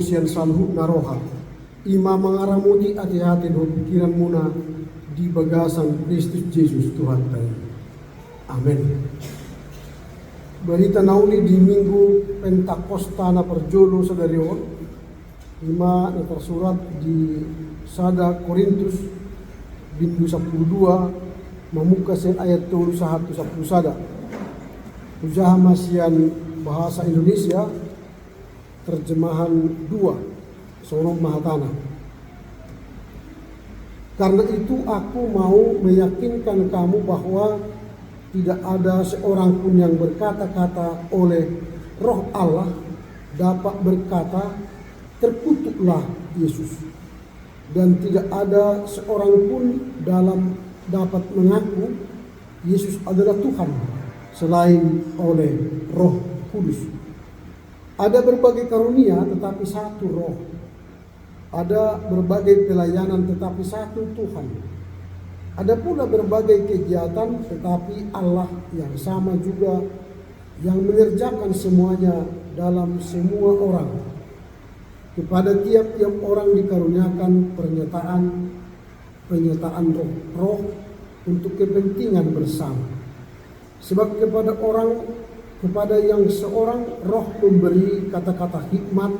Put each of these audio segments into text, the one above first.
sian salhu naroha. Ima mangaramuti hati-hati do pikiran muna di bagasan Kristus Yesus Tuhan kita. Amin. Berita nauli di minggu Pentakosta na perjolo sadarion. Ima na tersurat di Sada Korintus bindu 12 memuka sen ayat 21 sada. Usaha masian bahasa Indonesia terjemahan 2 Sorong Mahatana. Karena itu aku mau meyakinkan kamu bahwa tidak ada seorang pun yang berkata-kata oleh Roh Allah dapat berkata terkutuklah Yesus, dan tidak ada seorang pun dapat mengaku Yesus adalah Tuhan selain oleh Roh Kudus. Ada berbagai karunia tetapi satu Roh. Ada berbagai pelayanan tetapi satu Tuhan. Ada pula berbagai kegiatan tetapi Allah yang sama juga yang mengerjakan semuanya dalam semua orang. Kepada tiap-tiap orang dikaruniakan pernyataan roh untuk kepentingan bersama. Sebab kepada yang seorang roh memberi kata-kata hikmat,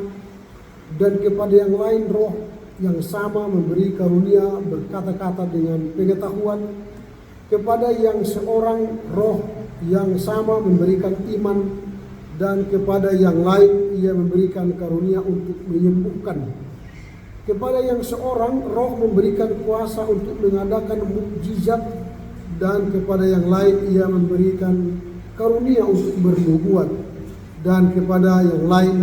dan kepada yang lain roh yang sama memberi karunia berkata-kata dengan pengetahuan. Kepada yang seorang roh yang sama memberikan iman, dan kepada yang lain ia memberikan karunia untuk menyembuhkan. Kepada yang seorang roh memberikan kuasa untuk mengadakan mukjizat, dan kepada yang lain ia memberikan karunia untuk bernubuat, dan kepada yang lain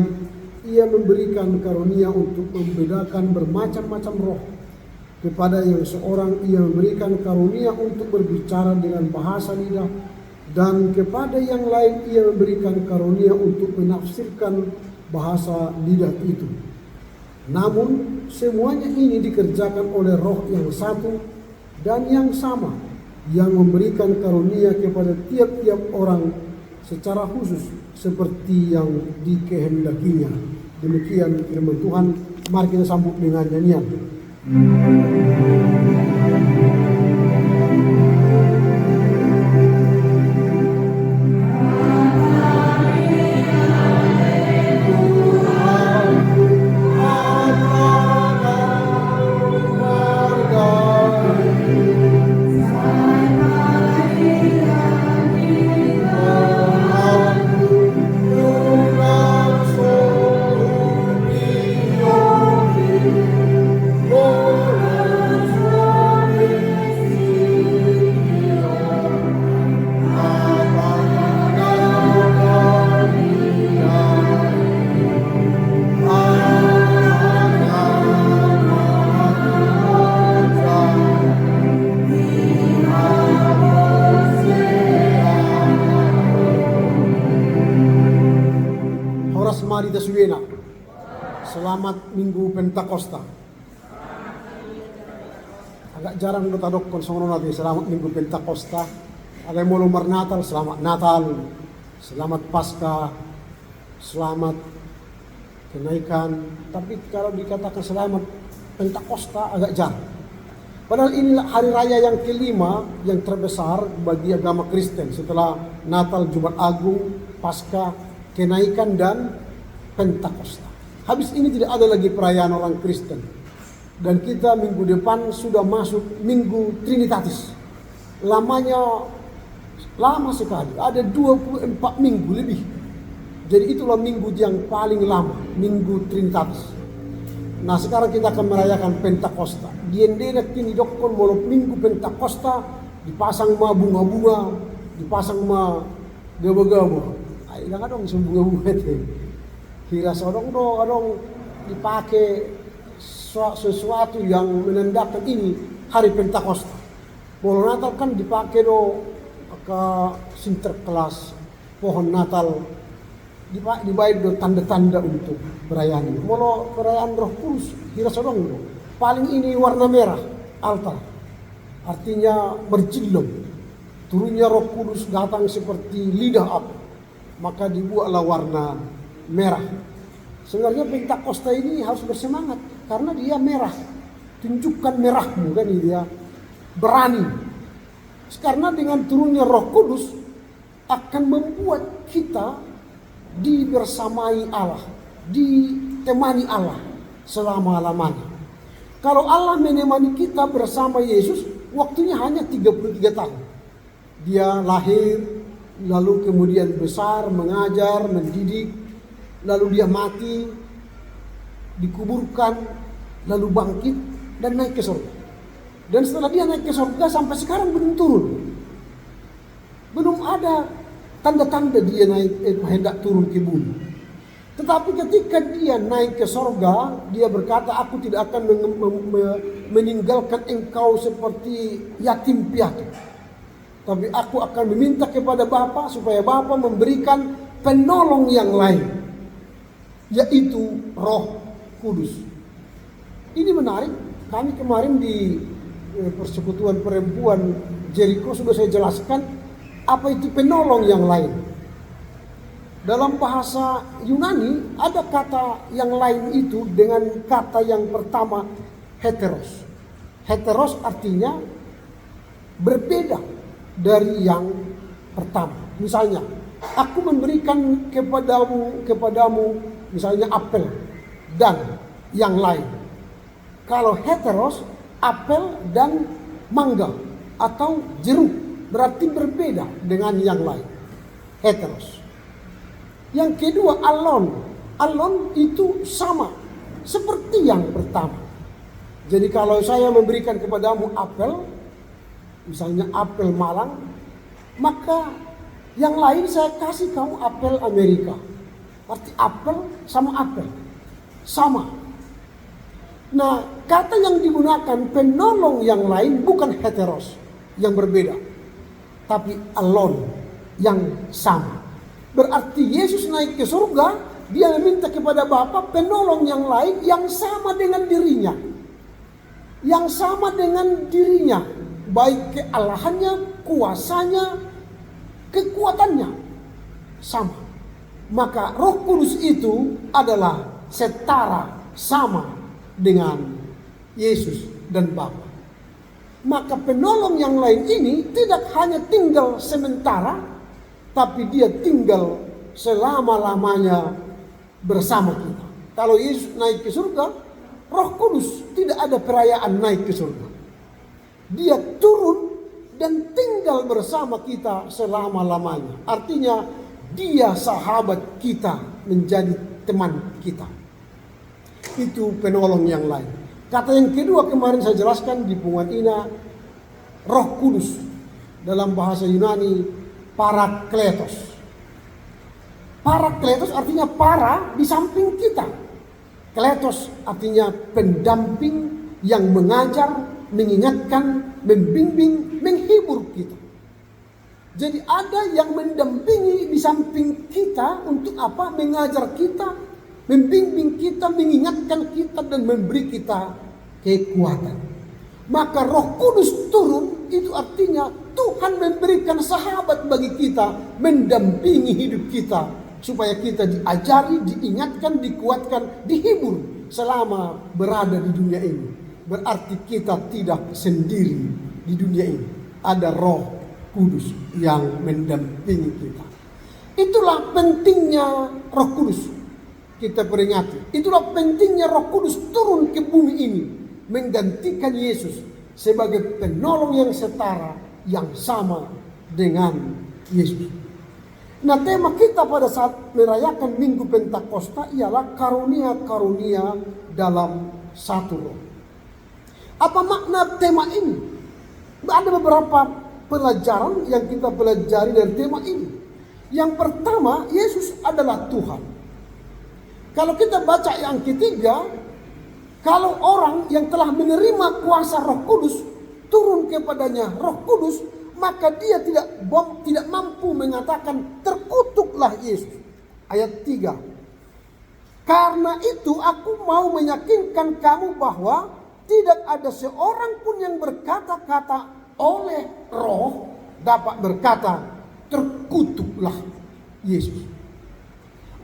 ia memberikan karunia untuk membedakan bermacam-macam roh. Kepada yang seorang ia memberikan karunia untuk berbicara dengan bahasa lidah, dan kepada yang lain ia memberikan karunia untuk menafsirkan bahasa lidah itu. Namun semuanya ini dikerjakan oleh Roh yang satu dan yang sama, yang memberikan karunia kepada tiap-tiap orang secara khusus seperti yang dikehendakinya. Demikian firman Tuhan. Mari kita sambut dengan nyanyian. Mari Taswena. Selamat Minggu Pentakosta. Agak jarang kita dokon sono natin selamat Minggu Pentakosta. Ada yang mau Natal, selamat Natal, selamat Paskah, selamat kenaikan. Tapi kalau dikatakan selamat Pentakosta agak jarang. Padahal inilah hari raya yang kelima yang terbesar bagi agama Kristen setelah Natal, Jumat Agung, Paskah, kenaikan dan Pentakosta. Habis ini tidak ada lagi perayaan orang Kristen. Dan kita minggu depan sudah masuk Minggu Trinitatis. Lamanya lama sekali, ada 24 minggu lebih. Jadi itulah minggu yang paling lama, Minggu Trinitatis. Nah sekarang kita akan merayakan Pentakosta. Diendena kini dokon molok Minggu Pentakosta dipasang ma bunga-bunga, dipasang ma gaba-gaba. Ay lang adong isang bunga-bunga itu. Kira adong dipakai sesuatu yang menandakan ini hari Pentakosta. Pohon Natal kan dipakai ke Sinterklas, pohon Natal dibayar tanda-tanda untuk perayaan ini. Molo perayaan Roh Kudus, kira adong paling ini warna merah altar, artinya bercilom. Turunnya Roh Kudus datang seperti lidah api, maka dibuatlah warna merah. Sebenarnya Pentakosta ini harus bersemangat karena dia merah. Tunjukkan merahmu, kan dia berani. Karena dengan turunnya Roh Kudus akan membuat kita dibersamai Allah, ditemani Allah selama-lamanya. Kalau Allah menemani kita bersama Yesus, waktunya hanya 33 tahun. Dia lahir, lalu kemudian besar, mengajar, mendidik, lalu dia mati, dikuburkan, lalu bangkit, dan naik ke surga. Dan setelah dia naik ke surga, sampai sekarang belum turun. Belum ada tanda-tanda dia hendak turun ke bumi. Tetapi ketika dia naik ke surga, dia berkata, aku tidak akan meninggalkan engkau seperti yatim piatu. Tapi aku akan meminta kepada Bapa supaya Bapa memberikan penolong yang lain, yaitu Roh Kudus. Ini menarik. Kami kemarin di persekutuan perempuan Jericho sudah saya jelaskan apa itu penolong yang lain. Dalam bahasa Yunani ada kata yang lain itu dengan kata yang pertama heteros. Heteros artinya berbeda dari yang pertama. Misalnya, aku memberikan kepadamu misalnya apel dan yang lain. Kalau heteros, apel dan mangga atau jeruk berarti berbeda dengan yang lain. Heteros. Yang kedua alon. Alon itu sama seperti yang pertama. Jadi kalau saya memberikan kepadamu apel, misalnya apel Malang, maka yang lain saya kasih kamu apel Amerika. Arti apel sama apel. Sama. Nah, kata yang digunakan penolong yang lain bukan heteros yang berbeda, tapi alon yang sama. Berarti Yesus naik ke surga, dia meminta kepada Bapa penolong yang lain yang sama dengan dirinya. Yang sama dengan dirinya, baik kealahannya, kuasanya, kekuatannya sama. Maka Roh Kudus itu adalah setara, sama dengan Yesus dan Bapa. Maka penolong yang lain ini tidak hanya tinggal sementara, tapi dia tinggal selama-lamanya bersama kita. Kalau Yesus naik ke surga, Roh Kudus tidak ada perayaan naik ke surga. Dia turun dan tinggal bersama kita selama-lamanya. Artinya dia sahabat kita, menjadi teman kita. Itu penolong yang lain. Kata yang kedua kemarin saya jelaskan di Pungatina, Roh Kudus. Dalam bahasa Yunani, Parakletos. Parakletos artinya para di samping kita. Kletos artinya pendamping yang mengajar, mengingatkan, membimbing, menghibur kita. Jadi ada yang mendampingi di samping kita untuk apa? Mengajar kita, membimbing kita, mengingatkan kita, dan memberi kita kekuatan. Maka Roh Kudus turun, itu artinya Tuhan memberikan sahabat bagi kita, mendampingi hidup kita, supaya kita diajari, diingatkan, dikuatkan, dihibur selama berada di dunia ini. Berarti kita tidak sendiri di dunia ini. Ada Roh Kudus yang mendampingi kita. Itulah pentingnya Roh Kudus. Kita peringati. Itulah pentingnya Roh Kudus turun ke bumi ini, menggantikan Yesus sebagai penolong yang setara, yang sama dengan Yesus. Nah, tema kita pada saat merayakan Minggu Pentakosta ialah karunia-karunia dalam satu Roh. Apa makna tema ini? Ada beberapa pelajaran yang kita pelajari dari tema ini. Yang pertama, Yesus adalah Tuhan. Kalau kita baca yang ketiga, kalau orang yang telah menerima kuasa Roh Kudus turun kepadanya Roh Kudus, maka dia tidak mampu mengatakan terkutuklah Yesus. Ayat 3. Karena itu aku mau meyakinkan kamu bahwa tidak ada seorang pun yang berkata-kata oleh Roh dapat berkata terkutuklah Yesus.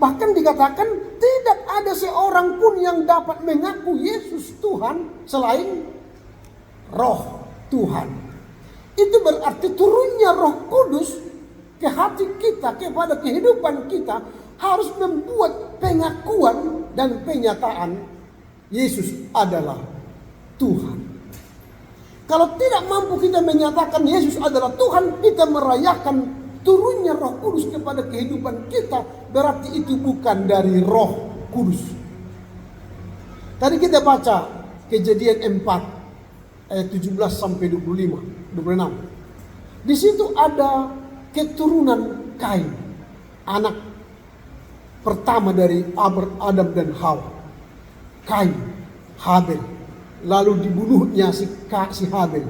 Bahkan dikatakan tidak ada seorang pun yang dapat mengaku Yesus Tuhan selain Roh Tuhan. Itu berarti turunnya Roh Kudus ke hati kita, kepada kehidupan kita, harus membuat pengakuan dan penyataan Yesus adalah Tuhan. Kalau tidak mampu kita menyatakan Yesus adalah Tuhan, kita merayakan turunnya Roh Kudus kepada kehidupan kita, berarti itu bukan dari Roh Kudus. Tadi kita baca Kejadian 4 ayat 17 sampai 26. Di situ ada keturunan Kain, anak pertama dari Adam dan Hawa. Kain, Habel. Lalu dibunuhnya si Habel.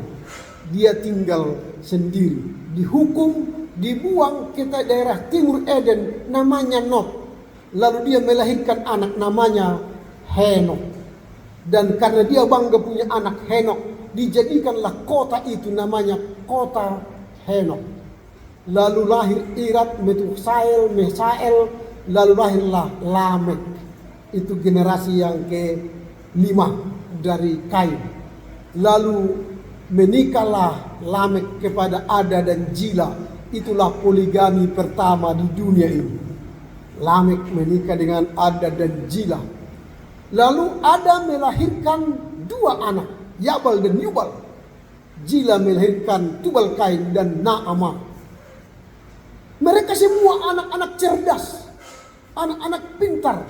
Dia tinggal sendiri, dihukum, dibuang ke daerah timur Eden namanya Nod. Lalu dia melahirkan anak namanya Henok. Dan karena dia bangga punya anak Henok, dijadikanlah kota itu namanya kota Henok. Lalu lahir Irad, Mesael, lalu lahirlah Lamek. Itu generasi yang ke-5 dari Kain. Lalu menikahlah Lamek kepada Ada dan Jila. Itulah poligami pertama di dunia ini. Lamek menikah dengan Ada dan Jila. Lalu Ada melahirkan 2 anak, Yabal dan Yubal. Jila melahirkan Tubal Kain dan Naamah. Mereka semua anak-anak cerdas, anak-anak pintar.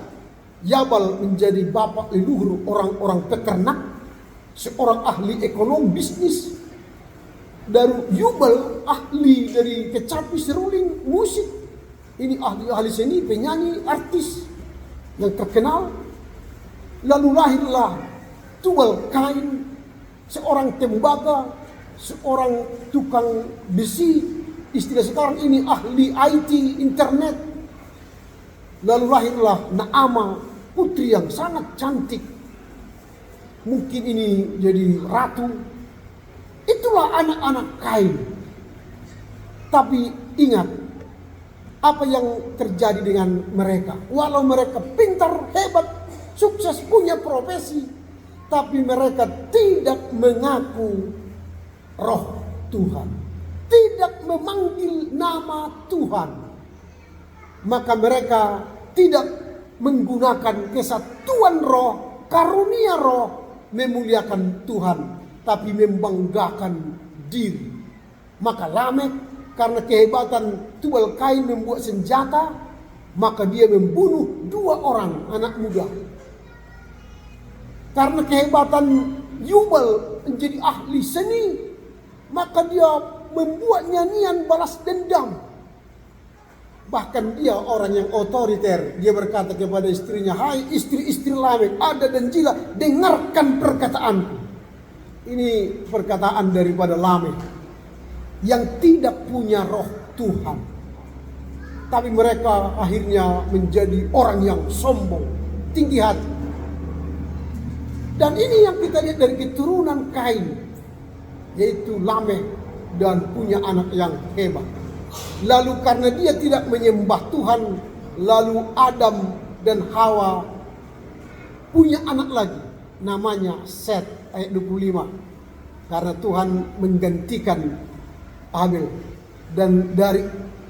Yabal menjadi bapak leluhur orang-orang peternak, seorang ahli ekonomi bisnis. Dan Yubal ahli dari kecapi, seruling, musik. Ini ahli seni, penyanyi, artis yang terkenal. Lalu lahirlah Tubal Kain, seorang tembaga, seorang tukang besi. Istilah sekarang ini ahli IT, internet. Lalu lahirlah Naamah, putri yang sangat cantik. Mungkin ini jadi ratu. Itulah anak-anak Kain. Tapi ingat, apa yang terjadi dengan mereka? Walau mereka pintar, hebat, sukses, punya profesi, tapi mereka tidak mengaku Roh Tuhan, tidak memanggil nama Tuhan. Maka mereka tidak menggunakan kesatuan roh, karunia roh, memuliakan Tuhan, tapi membanggakan diri. Maka Lamek, karena kehebatan Tubal Kain membuat senjata, maka dia membunuh 2 orang anak muda. Karena kehebatan Yubal menjadi ahli seni, maka dia membuat nyanyian balas dendam. Bahkan dia orang yang otoriter. Dia berkata kepada istrinya, "Hai istri-istri Lamek, Ada dan Jila, dengarkan perkataanku." Ini perkataan daripada Lamek yang tidak punya roh Tuhan. Tapi mereka akhirnya menjadi orang yang sombong, tinggi hati. Dan ini yang kita lihat dari keturunan Kain, yaitu Lamek, dan punya anak yang hebat. Lalu karena dia tidak menyembah Tuhan, lalu Adam dan Hawa punya anak lagi, namanya Set, ayat 25. Karena Tuhan menggantikan Abel. Dan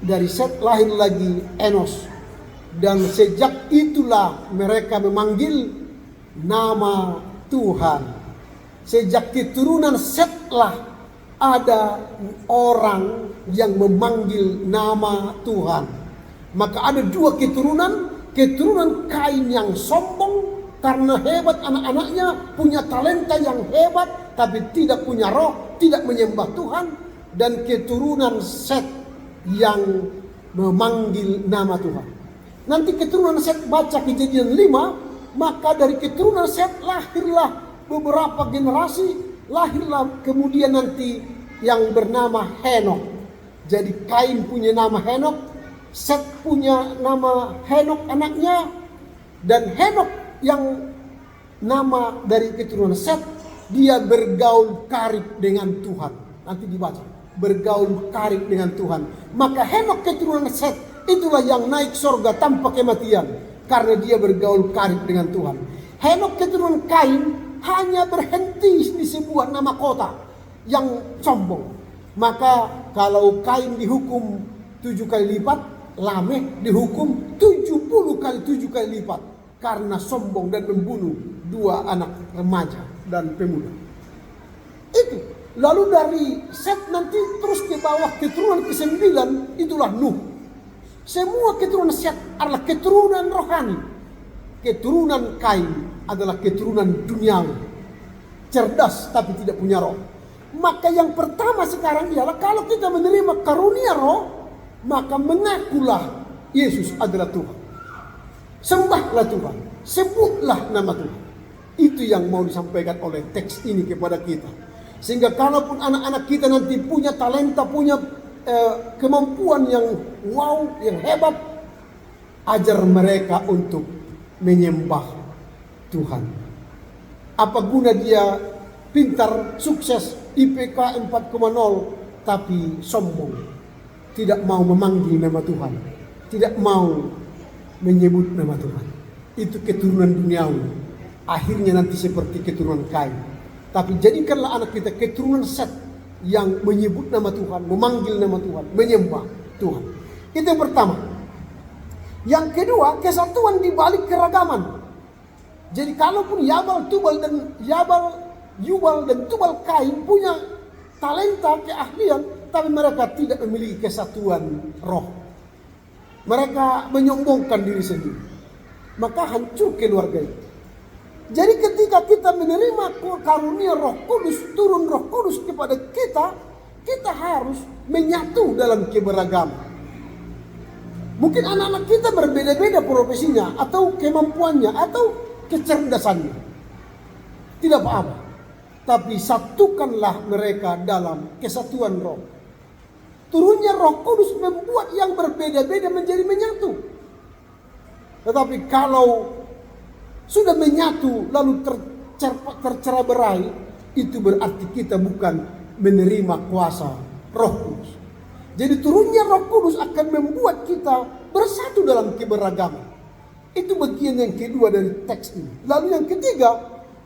dari Set lahir lagi Enos. Dan sejak itulah mereka memanggil nama Tuhan. Sejak keturunan Set lah ada orang yang memanggil nama Tuhan. Maka ada 2 keturunan Kain yang sombong karena hebat anak-anaknya, punya talenta yang hebat, tapi tidak punya roh, tidak menyembah Tuhan. Dan keturunan Set yang memanggil nama Tuhan. Nanti keturunan Set baca Kejadian 5, maka dari keturunan Set lahirlah beberapa generasi. Lahirlah kemudian nanti yang bernama Henok. Jadi Kain punya nama Henok, Set punya nama Henok anaknya, dan Henok yang nama dari keturunan Set, dia bergaul karib dengan Tuhan. Nanti dibaca, bergaul karib dengan Tuhan. Maka Henok keturunan Set itulah yang naik sorga tanpa kematian, karena dia bergaul karib dengan Tuhan. Henok keturunan Kain hanya berhenti di sebuah nama kota yang sombong. Maka kalau Kain dihukum 7 kali lipat, Lameh dihukum 70 kali 7 kali lipat karena sombong dan membunuh 2 anak remaja dan pemuda. Itu. Lalu dari Set nanti terus ke bawah keturunan ke-9, itulah Nuh. Semua keturunan Set adalah keturunan rohani. Keturunan Kain adalah keturunan duniawi. Cerdas tapi tidak punya roh. Maka yang pertama sekarang ialah kalau kita menerima karunia roh, maka mengakulah Yesus adalah Tuhan. Sembahlah Tuhan. Sebutlah nama Tuhan. Itu yang mau disampaikan oleh teks ini kepada kita. Sehingga kalaupun anak-anak kita nanti punya talenta, punya kemampuan yang wow, yang hebat, ajar mereka untuk menyembah Tuhan. Apa guna dia pintar, sukses, IPK 4,0, tapi sombong, tidak mau memanggil nama Tuhan, tidak mau menyebut nama Tuhan. Itu keturunan duniawi. Akhirnya nanti seperti keturunan Kain. Tapi jadikanlah anak kita keturunan Set yang menyebut nama Tuhan, memanggil nama Tuhan, menyembah Tuhan. Itu yang pertama. Yang kedua, kesatuan di balik keragaman. Jadi kalaupun Yubal dan Tubal Kain punya talenta, keahlian, tapi mereka tidak memiliki kesatuan roh. Mereka menyombongkan diri sendiri. Maka hancur keluarga itu. Jadi ketika kita menerima karunia Roh Kudus, turun Roh Kudus kepada kita, kita harus menyatu dalam keberagaman. Mungkin anak-anak kita berbeda-beda profesinya, atau kemampuannya, atau kecerdasannya. Tidak apa-apa. Tapi satukanlah mereka dalam kesatuan roh. Turunnya Roh Kudus membuat yang berbeda-beda menjadi menyatu. Tetapi kalau sudah menyatu lalu tercerai-berai, itu berarti kita bukan menerima kuasa Roh Kudus. Jadi turunnya Roh Kudus akan membuat kita bersatu dalam keberagaman. Itu bagian yang kedua dari teks ini. Lalu yang ketiga,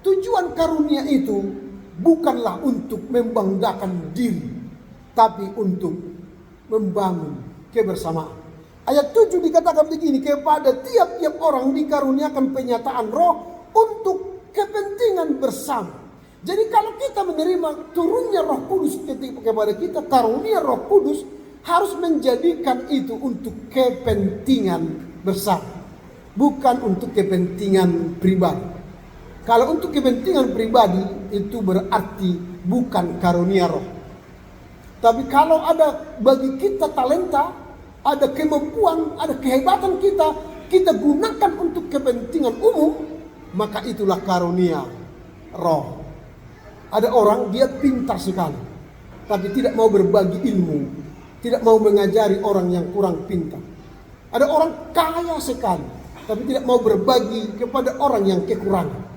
tujuan karunia itu bukanlah untuk membanggakan diri, tapi untuk membangun kebersamaan. Ayat 7 dikatakan begini, kepada tiap-tiap orang dikaruniakan penyataan roh untuk kepentingan bersama. Jadi kalau kita menerima turunnya Roh Kudus kepada kita, karunia Roh Kudus harus menjadikan itu untuk kepentingan bersama, bukan untuk kepentingan pribadi. Kalau untuk kepentingan pribadi itu berarti bukan karunia roh. Tapi kalau ada bagi kita talenta, ada kemampuan, ada kehebatan kita gunakan untuk kepentingan umum, maka itulah karunia roh. Ada orang dia pintar sekali, tapi tidak mau berbagi ilmu, tidak mau mengajari orang yang kurang pintar. Ada orang kaya sekali, tapi tidak mau berbagi kepada orang yang kekurangan.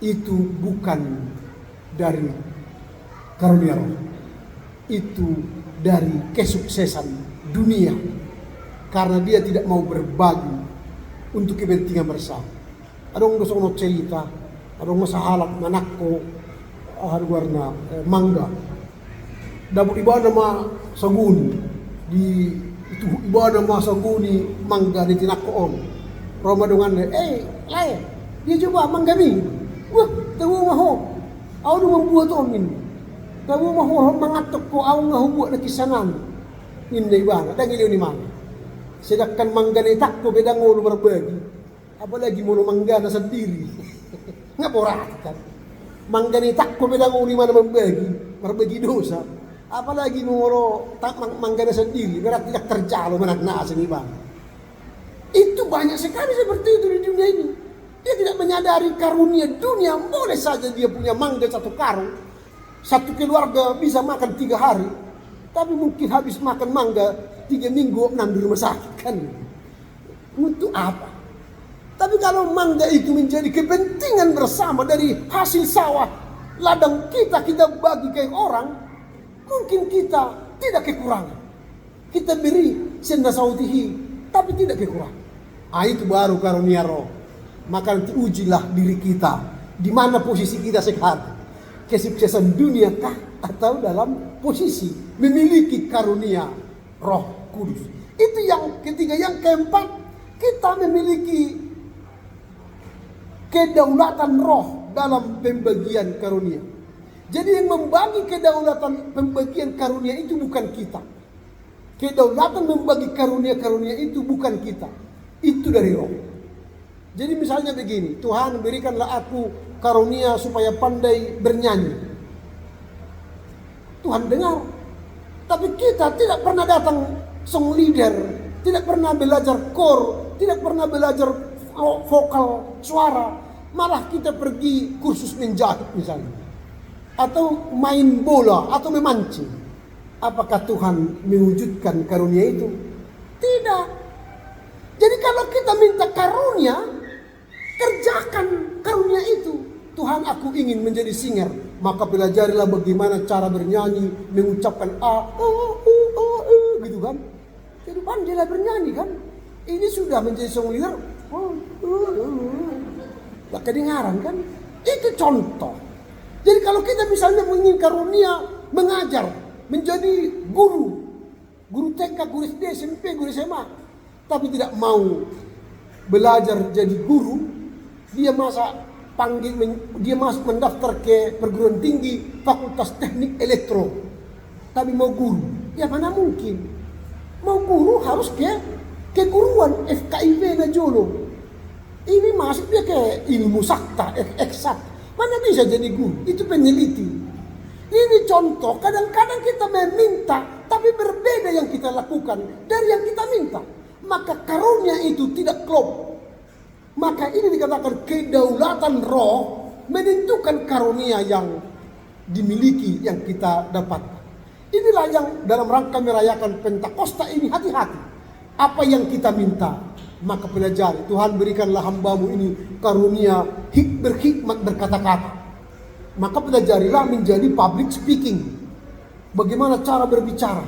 Itu bukan dari karunia roh. Itu dari kesuksesan dunia, karena dia tidak mau berbagi untuk kepentingan bersama. Ada orang dosa cerita, ada orang masahalak manakko hari warna mangga. Dapat ibadah ma saguni di itu ibadah ma saguni mangga di tinakkoon. Roma dengan lain dia coba mangga mi. Wah, tahu maho. Aku membuat omin. Tahu maho mangatok ko aku ngahubuat na kisanan. Hindi ba? Dahil ni mana. Sedangkan manggana takko beda ngolo berbagi. Apalagi mau manggana sendiri. Ngaporat kan. Manggana takko beda ngolo ni mana berbagi dosa. Apalagi mau manggana sendiri, berarti tidak terjalo menaknasan ni bang. Itu banyak sekali seperti itu di dunia ini. Dia tidak menyadari karunia dunia. Boleh saja dia punya mangga 1 karung. Satu keluarga bisa makan 3 hari. Tapi mungkin habis makan mangga 3 minggu di rumah sakit kan. Untuk apa? Tapi kalau mangga itu menjadi kepentingan bersama dari hasil sawah ladang kita bagi ke orang, mungkin kita tidak kekurangan. Kita beri senda sautihi tapi tidak kekurangan. Itu baru karunia roh. Maka nanti ujilah diri kita, di mana posisi kita sekarang. Kesuksesan dunia kah atau dalam posisi memiliki karunia Roh Kudus. Itu yang ketiga. Yang keempat, kita memiliki kedaulatan roh dalam pembagian karunia. Jadi yang membagi kedaulatan pembagian karunia itu bukan kita. Kedaulatan membagi karunia-karunia itu bukan kita. Itu dari roh. Jadi misalnya begini, Tuhan berikanlah aku karunia supaya pandai bernyanyi. Tuhan dengar. Tapi kita tidak pernah datang song leader, tidak pernah belajar core, tidak pernah belajar vokal suara. Malah kita pergi kursus menjahit misalnya. Atau main bola, atau memancing. Apakah Tuhan mewujudkan karunia itu? Tidak. Jadi kalau kita minta karunia, kerjakan karunia itu. Tuhan, aku ingin menjadi singer, maka pelajarilah bagaimana cara bernyanyi, mengucapkan gitu kan. Jadi pandailah bernyanyi kan. Ini sudah menjadi song leader. Gak kedengaran kan. Itu contoh. Jadi kalau kita misalnya ingin karunia mengajar, menjadi guru TK, guru SD, SMP, guru SMA, tapi tidak mau belajar jadi guru, dia masuk mendaftar ke perguruan tinggi Fakultas Teknik Elektro, tapi mau guru, ya mana mungkin. Mau guru harus ke keguruan FKIP Najolo. Ini masuk dia ke ilmu sakta, eksak. Mana bisa jadi guru? Itu peneliti. Ini contoh, kadang-kadang kita meminta, tapi berbeda yang kita lakukan dari yang kita minta. Maka karunia itu tidak klop. Maka ini dikatakan kedaulatan roh menentukan karunia yang dimiliki, yang kita dapat. Inilah yang dalam rangka merayakan Pentakosta ini, hati-hati. Apa yang kita minta, maka pelajari. Tuhan, berikanlah hambamu ini karunia berhikmat berkata-kata. Maka pelajarilah menjadi public speaking. Bagaimana cara berbicara.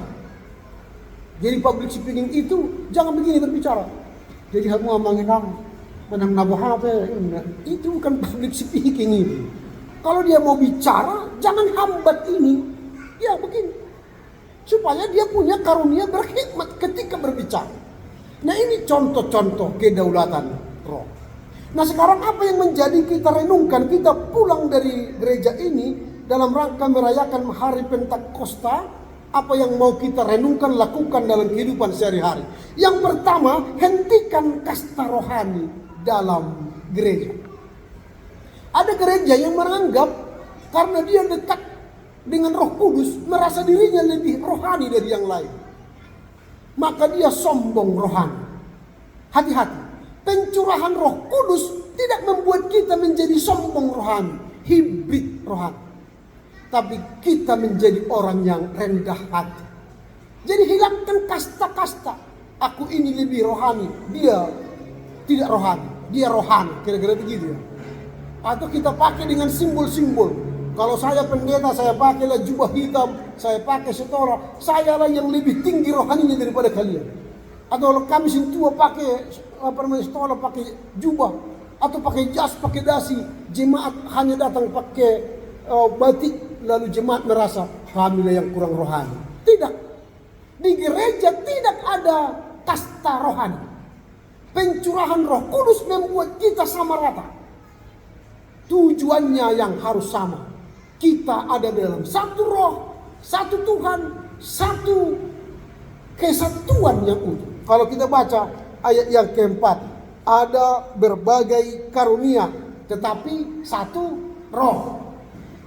Jadi public speaking itu jangan begini berbicara. Jadi kamu ngomongin kamu menang nabuh HP. Itu bukan public speaking ini. Kalau dia mau bicara, jangan hambat ini. Ya begini. Supaya dia punya karunia berhikmat ketika berbicara. Nah ini contoh-contoh kedaulatan roh. Nah sekarang apa yang menjadi kita renungkan, kita pulang dari gereja ini dalam rangka merayakan hari Pentakosta, apa yang mau kita renungkan, lakukan dalam kehidupan sehari-hari. Yang pertama, hentikan kasta rohani dalam gereja. Ada gereja yang menganggap karena dia dekat dengan Roh Kudus, merasa dirinya lebih rohani dari yang lain. Maka dia sombong rohani. Hati-hati. Pencurahan Roh Kudus tidak membuat kita menjadi sombong rohani, hibrid rohani. Tapi kita menjadi orang yang rendah hati. Jadi hilangkan kasta-kasta. Aku ini lebih rohani, dia tidak rohani, dia rohani. Kira-kira begitu ya. Atau kita pakai dengan simbol-simbol. Kalau saya pendeta, saya pakailah jubah hitam, saya pakai setora, sayalah yang lebih tinggi rohaninya daripada kalian. Atau kalau kami sintua pakai setora, pakai jubah, atau pakai jas, pakai dasi, jemaat hanya datang pakai batik, lalu jemaat merasa kamilah yang kurang rohani. Tidak. Di gereja tidak ada kasta rohani. Pencurahan Roh Kudus membuat kita sama rata. Tujuannya yang harus sama. Kita ada dalam satu roh, satu Tuhan, satu kesatuan yang utuh. Kalau kita baca ayat yang keempat, ada berbagai karunia, tetapi satu roh.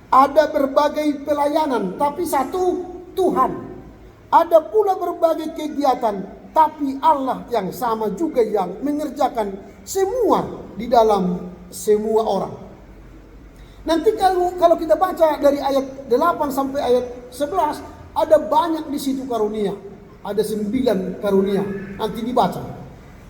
Ada berbagai pelayanan, tapi satu Tuhan. Ada pula berbagai kegiatan, tapi Allah yang sama juga yang mengerjakan semua di dalam semua orang. Nanti kalau kita baca dari ayat 8 sampai ayat 11, ada banyak di situ karunia. Ada 9 karunia, nanti dibaca.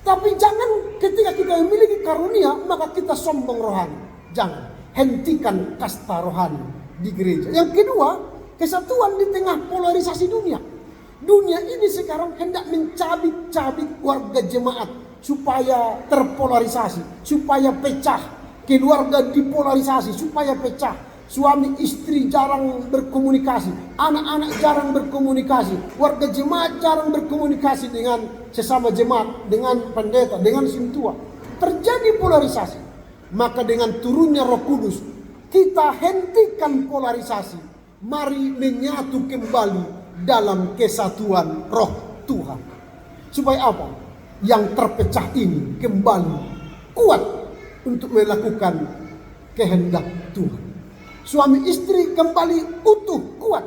Tapi jangan ketika kita memiliki karunia, maka kita sombong rohani. Jangan. Hentikan kasta rohani di gereja. Yang kedua, kesatuan di tengah polarisasi dunia. Dunia ini sekarang hendak mencabik-cabik warga jemaat supaya terpolarisasi, supaya pecah. Keluarga dipolarisasi supaya pecah. Suami istri jarang berkomunikasi, anak-anak jarang berkomunikasi, warga jemaat jarang berkomunikasi dengan sesama jemaat, dengan pendeta, dengan sintua. Terjadi polarisasi. Maka dengan turunnya Roh Kudus, kita hentikan polarisasi. Mari menyatu kembali dalam kesatuan Roh Tuhan. Supaya apa? Yang terpecah ini kembali kuat untuk melakukan kehendak Tuhan. Suami istri kembali utuh, kuat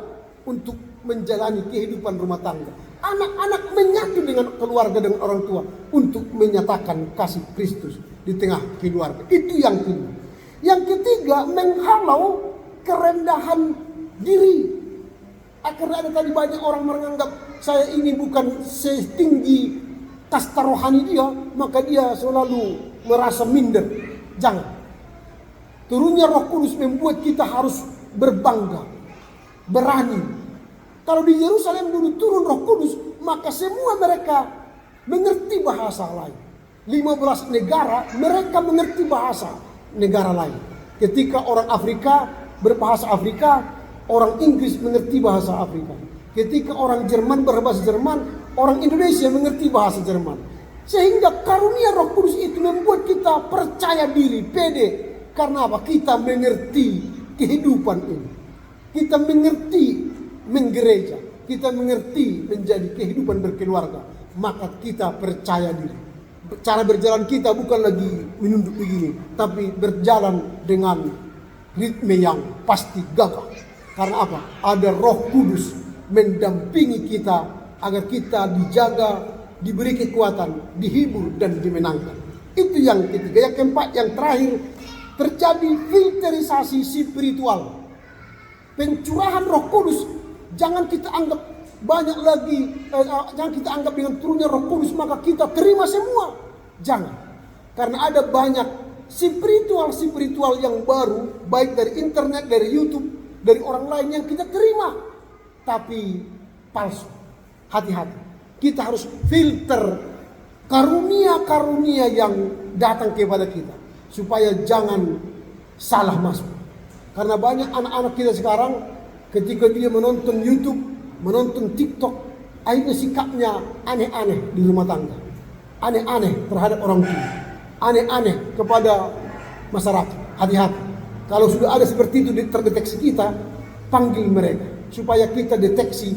untuk menjalani kehidupan rumah tangga. Anak-anak menyatu dengan keluarga, dengan orang tua untuk menyatakan kasih Kristus di tengah keluarga. Itu yang kedua. Yang ketiga, menghalau kerendahan diri. Karena ada tadi banyak orang menganggap saya ini bukan setinggi kasta rohani dia, maka dia selalu merasa minder. Jangan. Turunnya Roh Kudus membuat kita harus berbangga, berani. Kalau di Yerusalem dulu turun Roh Kudus, maka semua mereka mengerti bahasa lain. 15 negara mereka mengerti bahasa negara lain. Ketika orang Afrika berbahasa Afrika, orang Inggris mengerti bahasa Afrika. Ketika orang Jerman berbahasa Jerman, orang Indonesia mengerti bahasa Jerman. Sehingga karunia Roh Kudus itu membuat kita percaya diri, pede. Karena apa? Kita mengerti kehidupan ini. Kita mengerti menggereja. Kita mengerti menjadi kehidupan berkeluarga. Maka kita percaya diri. Cara berjalan kita bukan lagi menunduk begini, tapi berjalan dengan ritme yang pasti gagah. Karena apa? Ada Roh Kudus mendampingi kita agar kita dijaga, diberi kekuatan, dihibur dan dimenangkan. Itu yang ketiga. Yang keempat, yang terakhir, terjadi filterisasi spiritual. Pencurahan Roh Kudus jangan kita anggap banyak lagi, jangan kita anggap dengan turunnya Roh Kudus maka kita terima semua. Jangan. Karena ada banyak spiritual yang baru, baik dari internet, dari YouTube, dari orang lain yang kita terima, tapi palsu. Hati-hati. Kita harus filter karunia-karunia yang datang kepada kita, supaya jangan salah masuk. Karena banyak anak-anak kita sekarang ketika dia menonton YouTube, menonton TikTok, akhirnya sikapnya aneh-aneh di rumah tangga. Aneh-aneh terhadap orang tua. Aneh-aneh kepada masyarakat. Hati-hati. Kalau sudah ada seperti itu terdeteksi kita, panggil mereka. Supaya kita deteksi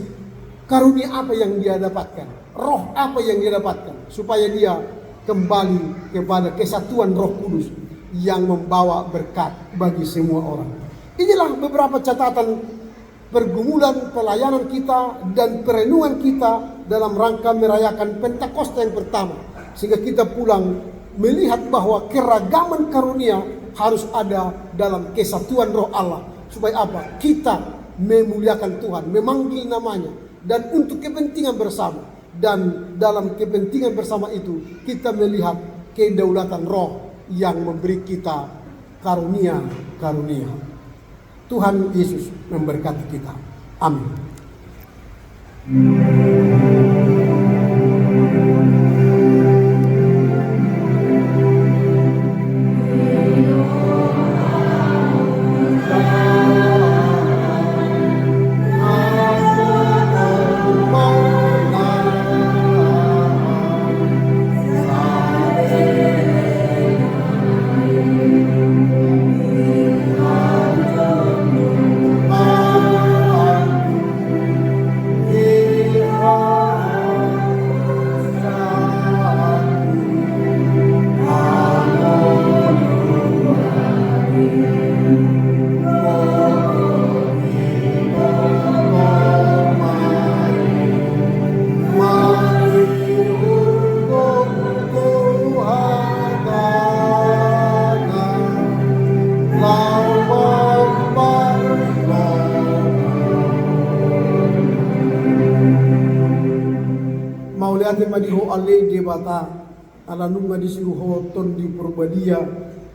karunia apa yang dia dapatkan. Roh apa yang dia dapatkan. Supaya dia kembali kepada kesatuan Roh Kudus yang membawa berkat bagi semua orang. Inilah beberapa catatan pergumulan pelayanan kita dan perenungan kita dalam rangka merayakan Pentakosta yang pertama. Sehingga kita pulang melihat bahwa keragaman karunia harus ada dalam kesatuan Roh Allah. Supaya apa? Kita memuliakan Tuhan, memanggil namanya, dan untuk kepentingan bersama. Dan dalam kepentingan bersama itu kita melihat kedaulatan Roh yang memberi kita karunia-karunia. Tuhan Yesus memberkati kita. Amin. Mauliate madiho ale debata alanunga disiruho ton di Purbadia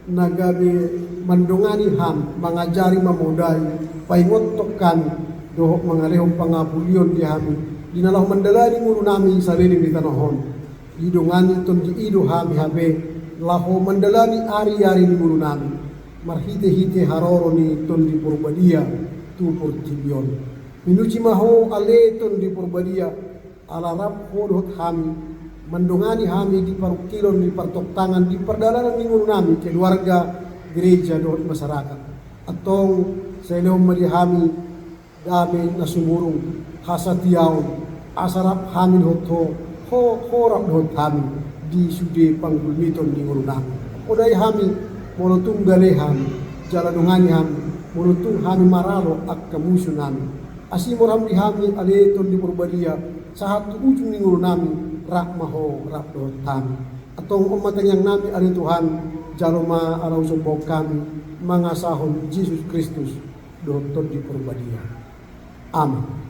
nagabe mandongani ham mangajari mamodai paingotok kami dohok mangalehong pangabulion di hami dinalah mandalani nguru nami saliling di tanahon. Idongani ton di ido hami habe laho mandalani ari-ari ni nguru nami. Marhite-hite haroro ni ton di Purbadia tu Portibion. Minuci maho ale ton di Purbadia ala rap hodot hami mendongani hami di parukilon di partok tangan di perdalanan ni nguru nami keluarga gereja doon masyarakat. Atong sa ilong marihami dami na sumurong hasatiyaw asarap hamin hoto horap doon hami di sude panggulmiton ni nguru nami. Oday hami molotong galehan jaladungani hami molotong hami maralo at kamuso nami. Asimor hami aleton di Purbadia sa hatu ujung ni nguru nami rak maho rak doon hami. Atong umatang yang nami ali Tuhan jaloma araw sumbog kami mga sahon Jesus Kristus doon di Purbadia. Amen.